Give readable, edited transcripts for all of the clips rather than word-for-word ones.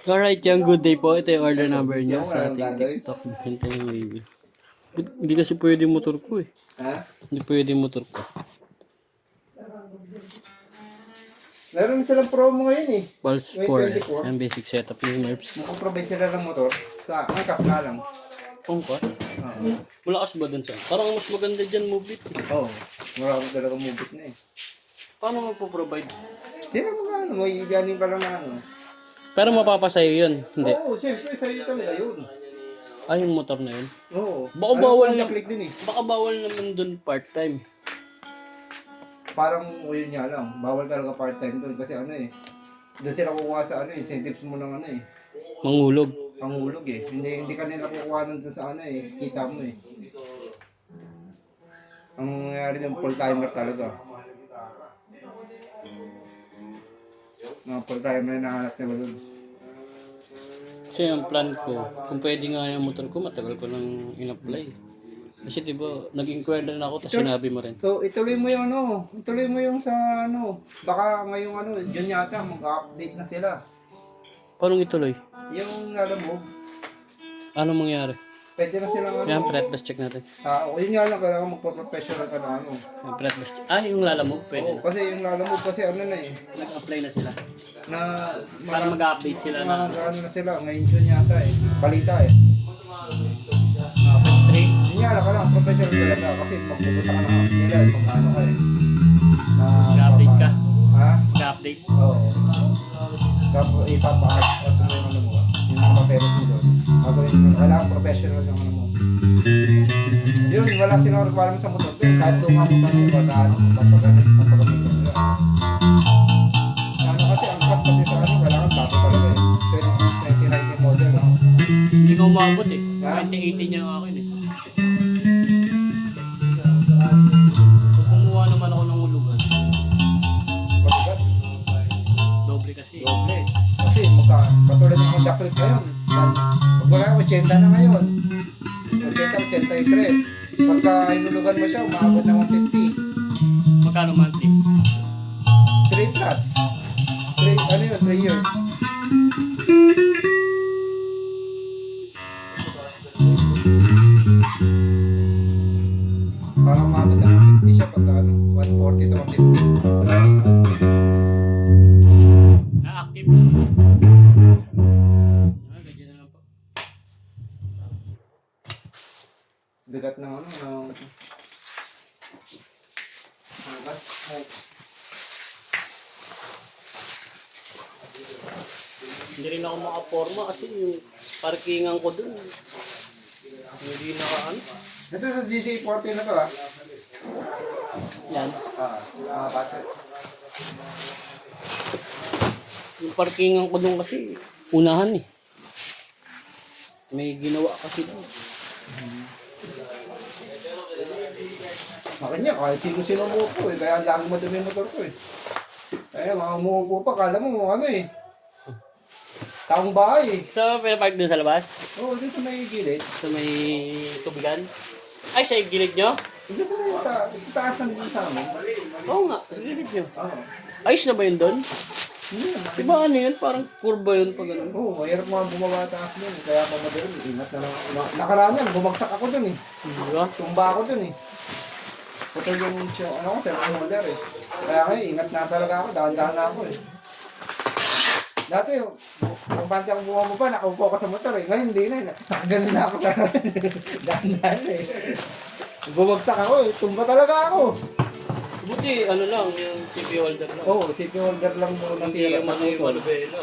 Alright, yung good day po. Ito yung order number niya Yung sa anong ating gagawin? TikTok. Hintay yung review. Hindi kasi pwede yung motor ko eh. Ha? Hindi pwede yung motor ko. Meron silang promo ngayon eh. Pulse 4S. Ang basic setup yung nerves. Makaprovide sila ng motor sa angkas nga lang. Pangkat? Malakas ba dun siya? Parang mas maganda dyan move it. Oo. Marami talaga mubit na eh. Paano mo po-provide? Sino mga ano, may galing pa lang na ano. Pero mapapasayo yun. Hindi. Oo, siyempre sa'yo talaga yun. Ay, yung motor na yun. Oo. Baka bawal na. na- Click din eh. Baka bawal naman dun part-time. Parang yun nga lang. Bawal talaga part-time doon kasi ano eh. Doon sila kukuha sa ano eh. Incentives mo ng ano eh. Mangulog. Panghulog eh. Hindi kanila kukuha nun doon sa ano eh. Kita mo eh. Ang nangyayari yung full-timer talaga. Mga full-timer na nahanap nila doon. Kasi yung plan ko, kung pwede nga yung motor ko, matagal ko nang in-apply. Kasi diba, nag-inquire na ako, tapos sinabi mo rin. So, ituloy mo yung ano. Ituloy mo yung sa ano. Baka ngayong ano, June yata, mag-update na sila. Paano ituloy? Yung alam mo, Anong mangyari? pwede na silang ano. Yan, pretbus check natin. Yun nga lang, kailangan magpa-professional ka na ano. Yung pretbus check. Ah, yung lala mo, pwede Oo, na. kasi yung alam mo, kasi ano na eh. Nag-apply na sila. Na, Para mag-update sila na ano na sila, ngayon June yata eh. Balita eh. fixed rate. Yun nga lang, kailangan professional talaga kasi magpupunta ka na nila, pag ano ka eh. Na, Mag-update ka. Ha? Mag-update. Oo. Tapos ipapakas mo yung ano mo, yung mga papeles mo doon. Kailangan professional yung ano mo. Yun, wala silang requirement sa motor. Kahit tunga mo tanong, papagamit mo nila. Ano kasi, ang cost pati sa ano, kailangan bago talaga eh. 2019 model, no? Hindi ko umabot eh. Ha? 2018 yung akin eh. Kung kumuha naman ako ng ulugan, Pagkat, doble kasi. doble. Kasi patulad ng Honda Click ngayon. Pag wala, 80 na ngayon. 80, 83. Pagka inulugan mo siya, umaabot ng 150. Magkano monthly? 3 plus. 3, ano yun, 3 years. Parang umabot ng 150 siya pagka ano, 140 to 150. Na-active. Ah, ganyan na lang po. Bigat ng ano, ng... Hindi rin ako makaporma kasi yung parkingan ko dun. Hindi naka ano. Ito sa GC40 na to ah. Yan. Battery. Yung parkingan ko dun kasi unahan eh. May ginawa kasi dun. Akin niya, kahit sino-sino umuupo eh. Kaya lagi madumi yung motor ko eh. Kaya mga umuupo pa, kala mo ano eh. Taong bahay eh. So, pinapark dun sa labas? Oo, dito may gilid. Sa may tubigan? Ay, sa gilid nyo? Dito may taas ng dito sa amin. Oo nga, sa gilid nyo. Oo. Ayos na ba yun doon? Hindi. Diba ano yun? Parang kurba yun pag ano. Oo, mahirap mga bumaba taas nun. Kaya pa madaling, ingat na lang. Nakaraan yan, bumagsak ako dun eh. Diba? Tumba ako dun eh. Putol yung ano ko, cellphone holder eh. Kaya ngayon, ingat na talaga ako, dahan-dahan na ako eh. Dati, kung bante akong bumababa, nakaupo ako sa motor eh. Ngayon, hindi na. Nakaganon na ako sa dahan-dahan eh. Bumagsak ako eh. Tumba talaga ako. Buti, ano lang, yung CPU holder lang. Oo, CPU holder lang muna Hindi sila yung sa ano yung motor. manubela.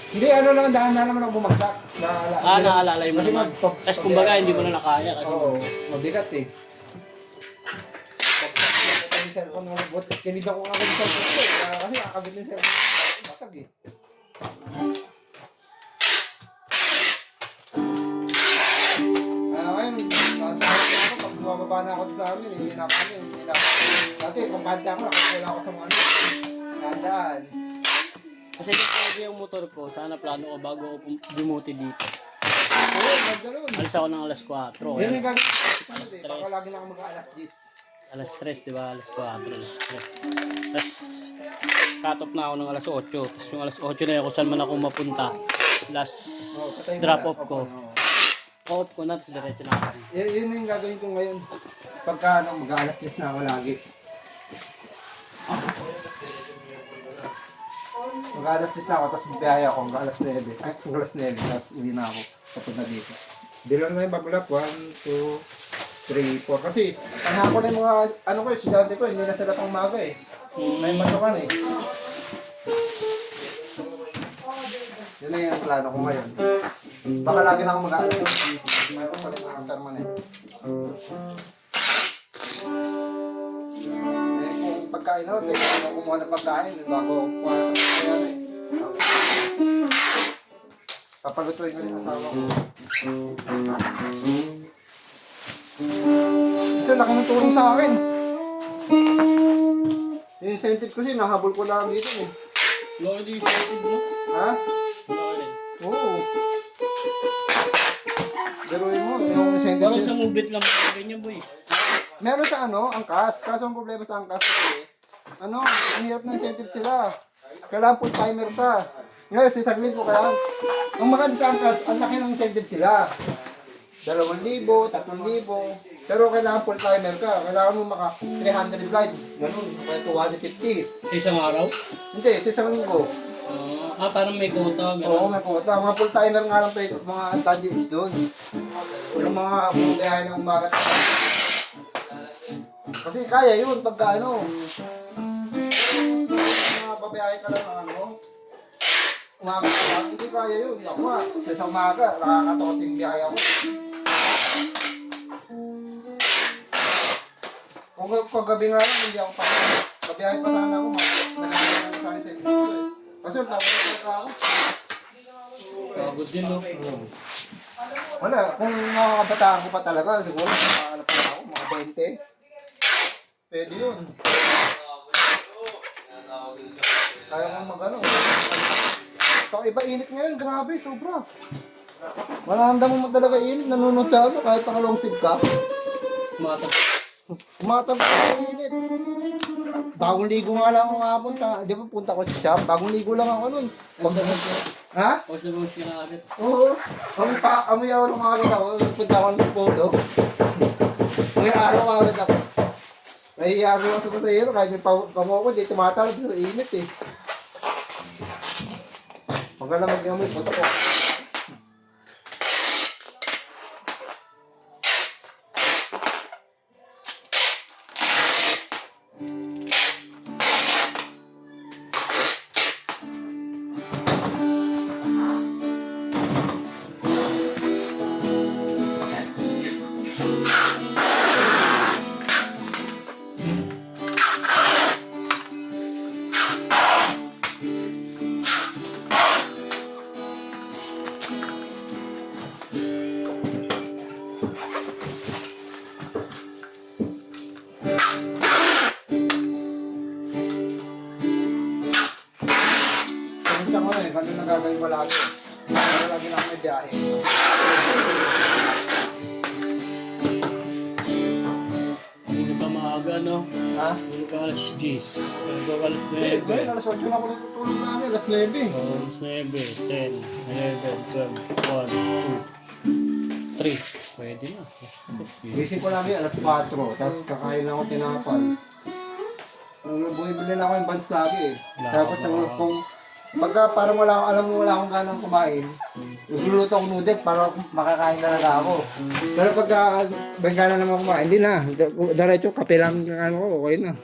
Hindi, ano lang, dahan-dahan naman ako bumagsak. Naalala mo Kasi naman. Tapos kumbaga, hindi mo na nakaya kasi. Oo, mabigat eh. Pagkat yung cellphone mo, kinibang ko nga ako yung cellphone ko eh. Kasi kakabit yung cellphone ko. Basag eh. Ngayon, nasa harap na ako, pag bumababa na ako sa amin, hinap kami, hinap. Dati, kumpante ako, nakakula ako sa mga ano. Tandaan. Kasi kung pwede yung motor ko, sana plano ko bago ako dumuti dito. Oo, magdalon. Alis ako ng alas 4. Yan yung gagawin. Alas Baka lagi na ako mag-alas 10. alas 3, di ba? Alas 4, alas 3. Tapos, cut off na ako ng alas 8. Tapos yung alas 8 na yun, kung saan man ako mapunta, last drop off ko. Off ko na, tapos diretso na ako. Yun yung gagawin ko ngayon. Pagka mag-alas 10 na ako lagi. Mag-alas 10 na ako, tapos bibiyahe ako hanggang alas 9. Ay, hanggang alas 9, tapos uwi na ako. Papunta dito. Bilang na yung bagulap. 1, 2, 3, 4. Kasi, panahon ko na yung mga, ano ko, estudyante ko, hindi na sila pang maga eh. May masukan eh. Yun na yung plano ko ngayon. Baka lagi na ako mag-aalas. Mayroon pa rin ang permanent. Eh, kung pagkain naman, pwede ako kumuha ng pagkain bago ako kuha ng pagkain eh. Papalutuin ko rin ang asawa ko. Kasi laki ng tulong sa akin. Yung incentive kasi, nahabol ko lang dito eh. Lord, yung incentive mo? Ha? Lord. Oo. Garuin mo, yung incentive. Parang sa mubit lang mga ganyan, boy. Meron sa angkas. Kaso ang problema sa angkas kasi, ang hirap na incentive sila. Kailangan full timer ka. Ngayon, sisaglit mo kaya. Ang maganda sa angkas, ang laki ng incentive sila. 2,000, 3,000. Pero kailangan full timer ka. Kailangan mo maka 300 rides. Ganun, kaya 250. Sa isang araw? Hindi, sa isang linggo. Parang may quota. Oo, may quota. Mga full timer nga lang tayo, mga studies doon. Yung mga bumiyahe ng umaga. Kasi kaya yun pagka mga babiyahe ka lang ng umaga ka lang, hindi kaya yun. Ako nga, sa umaga, nakakato kasi yung biyahe ako. Kung paggabi nga lang, hindi ako pa. Babiyahe pa sana ako, nagkakaroon na sana sa inyo. Kasi tapos na ako. Pagod din, no? Wala, kung makakabataan ko pa talaga, siguro makakala pa ako, mga 20. Pwede yun. Kaya kong mag-ano. So, iba init ngayon, grabe, sobra. Maramdaman mo talaga init, nanunod sa kahit naka-long sleeve ka. Umatag ka sa init. Bagong ligo nga lang ako kahapon, di ba punta ko sa shop, bagong ligo lang ako nun. Ha? Pause na pause ka na agad. Oo. Amoy ako ng mga agad ako, punta ako ng photo. May araw agad ako. Nahihiyari ako sa pasahero, kahit may pamoko, di tumatalab sa init eh. Huwag ka lang mag-amoy, punta ko. Ganun na gagawin ko lagi. Lagi lang may biyahe. Hindi pa maaga, no? Ha? Hindi ka alas 10. Hindi ka alas Ba, 9. alas 8 na ako natutulog namin. Alas 9. Alas 9, 10, 11, 12, 1, 2, 3. Pwede na. Gising ko namin alas 4. Tapos kakain lang ako tinapal. Bumibili na ako yung buns lagi eh. Tapos kung pagka parang wala akong alam mo wala akong ganang kumain, luluto akong noodles para makakain talaga ako. Pero pagka may gana naman kumain, hindi na. Diretso kape lang ko, okay na.